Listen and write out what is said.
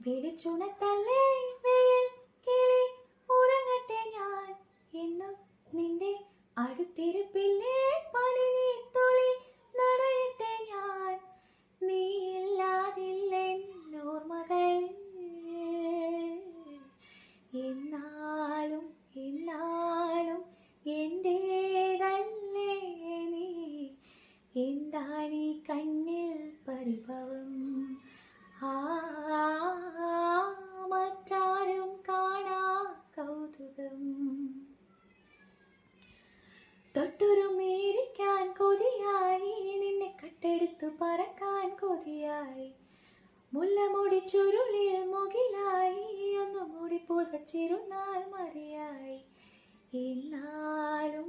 വിളിച്ചുണത്തല്ലേ വെയിൽ കിളി ഉറങ്ങട്ടെ ഞാൻ എന്നും നിന്റെ അടുത്തിരിപ്പില്ലേ പനിനീർത്തുള്ളി നിറയട്ടെ ഞാൻ നീയില്ലാതില്ലോർമ്മകൾ എന്നാളും എന്നാളും എന്റേതല്ലേ നീ എന്താണീ കണ്ണിൽ പരിഭവം മറ്റാരും കാണാ കൗതുകം തൊട്ടുരുമേരിക്കാൻ കൊതിയായി നിന്നെ കട്ടെടുത്തു പറക്കാൻ കൊതിയായി മുല്ലമുടി ചുരുളിൽ മുകിലായി ഒന്നു മുടി പുതച്ചിരുന്നാൽ മതിയായി എന്നാളും